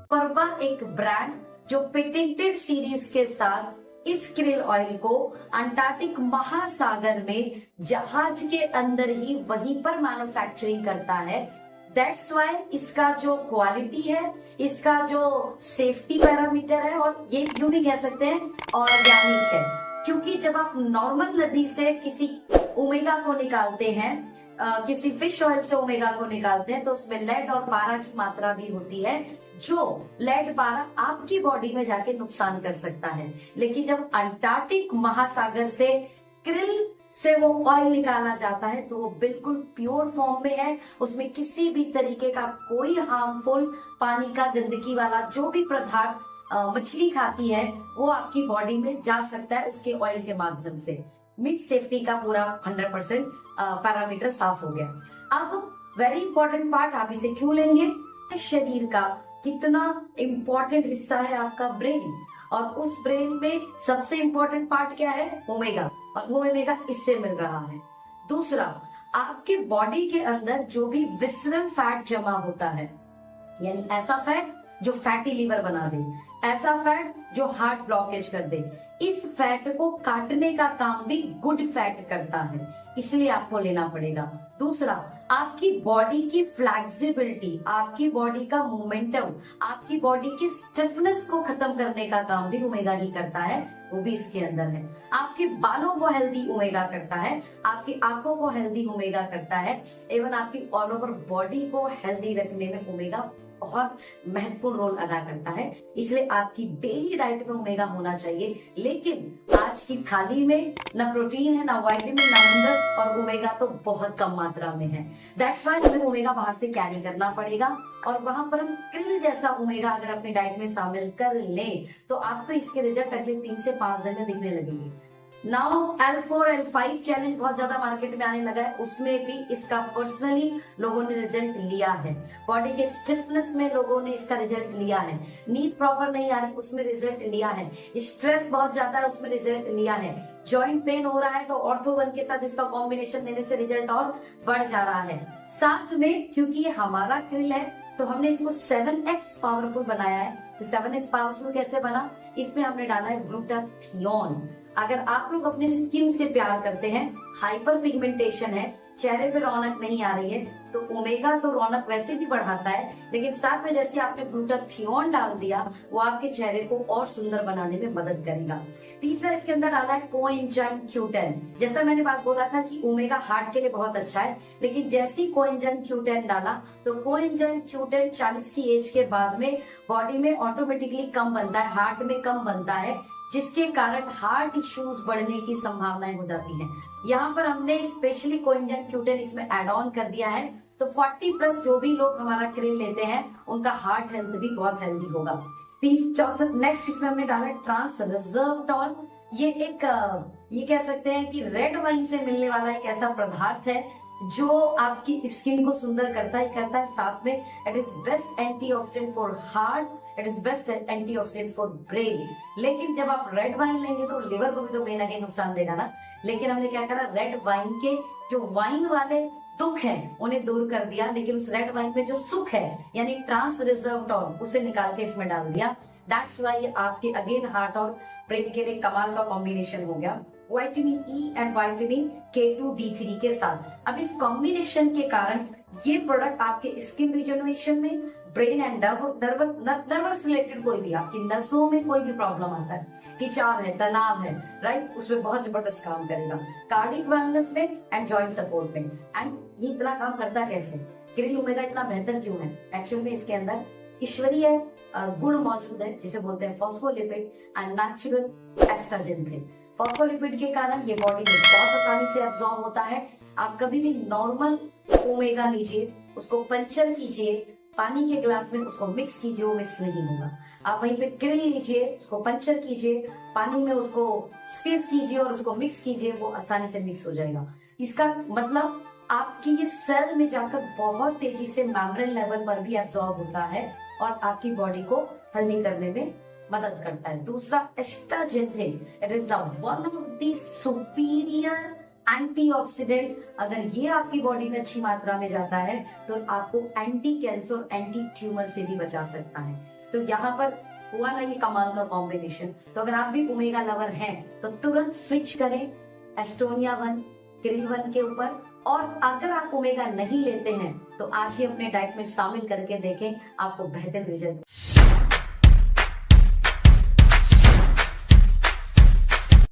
Purple एक brand जो patented series के साथ इस krill ऑयल को अंटार्कटिक महासागर में जहाज के अंदर ही वहीं पर मैन्युफैक्चरिंग करता है। दैट्स वाई इसका जो क्वालिटी है, इसका जो सेफ्टी पैरामीटर है, और ये यूं भी कह सकते हैं ऑर्गेनिक है। क्योंकि जब आप नॉर्मल नदी से किसी ओमेगा को निकालते हैं, किसी फिश ऑयल से ओमेगा को निकालते हैं, तो उसमें लेड और पारा की मात्रा भी होती है, जो लेड पारा आपकी बॉडी में जाके नुकसान कर सकता है। लेकिन जब अंटार्कटिक महासागर से krill से वो ऑयल निकाला जाता है तो वो बिल्कुल प्योर फॉर्म में है। उसमें किसी भी तरीके का कोई हार्मफुल पानी का गंदगी वाला जो भी पदार्थ मछली खाती है वो आपकी बॉडी में जा सकता है उसके ऑयल के माध्यम से। मीट सेफ्टी का पूरा 100% पैरामीटर साफ हो गया। अब वेरी इंपॉर्टेंट पार्ट आप इसे क्यों लेंगे? शरीर का कितना इंपॉर्टेंट हिस्सा है आपका ब्रेन, और उस ब्रेन में सबसे इंपॉर्टेंट पार्ट क्या है? ओमेगा, और वो ओमेगा इससे मिल रहा है। दूसरा, आपके बॉडी के अंदर जो भी विसरल फैट जमा होता है, यानी ऐसा फैट जो फैटी लीवर बना दे, ऐसा फैट जो हार्ट ब्लॉकेज कर दे, इस फैट को काटने का काम भी गुड फैट करता है, इसलिए आपको लेना पड़ेगा। दूसरा, आपकी बॉडी की फ्लेक्सिबिलिटी, आपकी बॉडी का मोमेंटम, आपकी बॉडी की स्टिफनेस को खत्म करने का काम भी ओमेगा ही करता है, वो भी इसके अंदर है। आपके बालों को हेल्दी ओमेगा करता है, आपकी आंखों को हेल्दी ओमेगा करता है, एवं आपकी ऑल ओवर बॉडी को हेल्दी रखने में ओमेगा बहुत महत्वपूर्ण रोल अदा करता है। इसलिए आपकी डेली डाइट में ओमेगा होना चाहिए। लेकिन आज की थाली में ना प्रोटीन है, ना विटामिन, ना मिनरल्स, और ओमेगा तो बहुत कम मात्रा में है। दैट्स व्हाई हमें ओमेगा बाहर से कैरी करना पड़ेगा, और वहां पर हम krill जैसा ओमेगा अगर अपनी डाइट में शामिल कर लें तो आपको इसके रिजल्ट अगले 3 से 5 दिन में दिखने लगेंगे। नाउ L4 L5 चैलेंज बहुत ज्यादा मार्केट में आने लगा है, उसमें भी इसका पर्सनली लोगों ने रिजल्ट लिया है। बॉडी के स्टिफनेस में लोगों ने इसका रिजल्ट लिया है। नींद प्रॉपर नहीं आ रही, उसमें रिजल्ट लिया है। स्ट्रेस बहुत ज्यादा है, उसमें रिजल्ट लिया है। जॉइंट पेन हो रहा है तो ऑर्थो1 के साथ इसका कॉम्बिनेशन देने से रिजल्ट और बढ़ जा रहा है। साथ में क्योंकि ये हमारा krill है तो हमने इसको 7x पावरफुल बनाया है। तो 7x पावरफुल कैसे बना? इसमें हमने डाला है ग्लूटाथियोन। अगर आप लोग अपने स्किन से प्यार करते हैं, हाइपर पिगमेंटेशन है, चेहरे पे रौनक नहीं आ रही है, तो ओमेगा तो रौनक वैसे भी बढ़ाता है, लेकिन साथ में जैसे आपने ग्लूटाथियोन डाल दिया वो आपके चेहरे को और सुंदर बनाने में मदद करेगा। तीसरा, इसके अंदर डाला है कोएंजाइम Q10। जैसा मैंने बात बोला था कि ओमेगा हार्ट के लिए बहुत अच्छा है, लेकिन जैसे ही कोएंजाइम Q10 डाला तो कोएंजाइम Q10 40 की एज के बाद में बॉडी में ऑटोमेटिकली कम बनता है, हार्ट में कम बनता है, जिसके कारण हार्ट इश्यूज बढ़ने की संभावनाएं हो जाती हैं। यहाँ पर हमने स्पेशली कोएंजाइम Q10 इसमें एड ऑन कर दिया है, तो 40+ जो भी लोग हमारा krill लेते हैं उनका हार्ट हेल्थ भी बहुत हेल्दी होगा। चौथा, नेक्स्ट इसमें हमने डाला ट्रांस रिजर्वटॉल। ये एक ये कह सकते हैं कि रेड वाइन से मिलने वाला एक ऐसा पदार्थ है जो आपकी स्किन को सुंदर करता है, साथ में it is best antioxidant for heart, it is best antioxidant for brain. लेकिन जब आप रेड वाइन लेंगे तो लिवर को भी तो कहीं ना कहीं नुकसान देगा ना। लेकिन हमने क्या करा, रेड वाइन के जो वाइन वाले दुख है उन्हें दूर कर दिया, लेकिन उस रेड वाइन में जो सुख है यानी ट्रांस रिजर्वटॉल उसे निकाल के इसमें डाल दिया। दैट्स व्हाई आपके अगेन हार्ट और ब्रेन के लिए कमाल का कॉम्बिनेशन हो गया, vitamin E and vitamin K2D3 के साथ। अब इस कॉम्बिनेशन के कारण ये प्रोडक्ट आपके स्किन रिजनरेशन में, ब्रेन एंड नर्वस रिलेटेड कोई भी आपकी नसों में कोई भी प्रॉब्लम आता है, खिंचाव है, तनाव है, राइट, उसमें बहुत जबरदस्त काम करेगा। कार्डिक वेलनेस में एंड जॉइंट सपोर्ट में। एंड ये इतना काम करता कैसे? krill ओमेगा इतना बेहतर क्यों है? एक्चुअल में इसके अंदर ईश्वरीय गुण मौजूद है जिसे बोलते हैं फॉस्फोलिपिड एंड नेचुरल एस्ट्रोजन थे। फॉस्फोलिपिड के कारण ये बॉडी में बहुत आसानी से एब्जॉर्ब होता है। आप कभी भी नॉर्मल ओमेगा लीजिए, उसको पंचर कीजिए, पानी के ग्लास में उसको मिक्स कीजिए, वो मिक्स नहीं होगा। आप वहीं पे krill लीजिए, उसको पंचर कीजिए, पानी में उसको स्क्वीज कीजिए और उसको मिक्स कीजिए, वो आसानी से मिक्स हो जाएगा। इसका मतलब आपकी ये सेल में जाकर बहुत तेजी से मेम्ब्रेन लेवल पर भी एब्जॉर्ब होता है और आपकी बॉडी को हेल्दी करने में मदद करता है। दूसरा astaxanthin, it is the one of the superior antioxidant. अगर ये आपकी बॉडी में अच्छी मात्रा में जाता है तो आपको एंटी कैंसर, एंटी ट्यूमर से भी बचा सकता है। तो यहाँ पर हुआ ना ये कमाल का कॉम्बिनेशन। तो अगर आप भी ओमेगा लवर हैं तो तुरंत स्विच करें एस्टोनिया 1, क्रिल 1 के ऊपर। और अगर आप ओमेगा नहीं लेते हैं तो आज ही अपने डाइट में शामिल करके देखें, आपको बेहतर रिजल्ट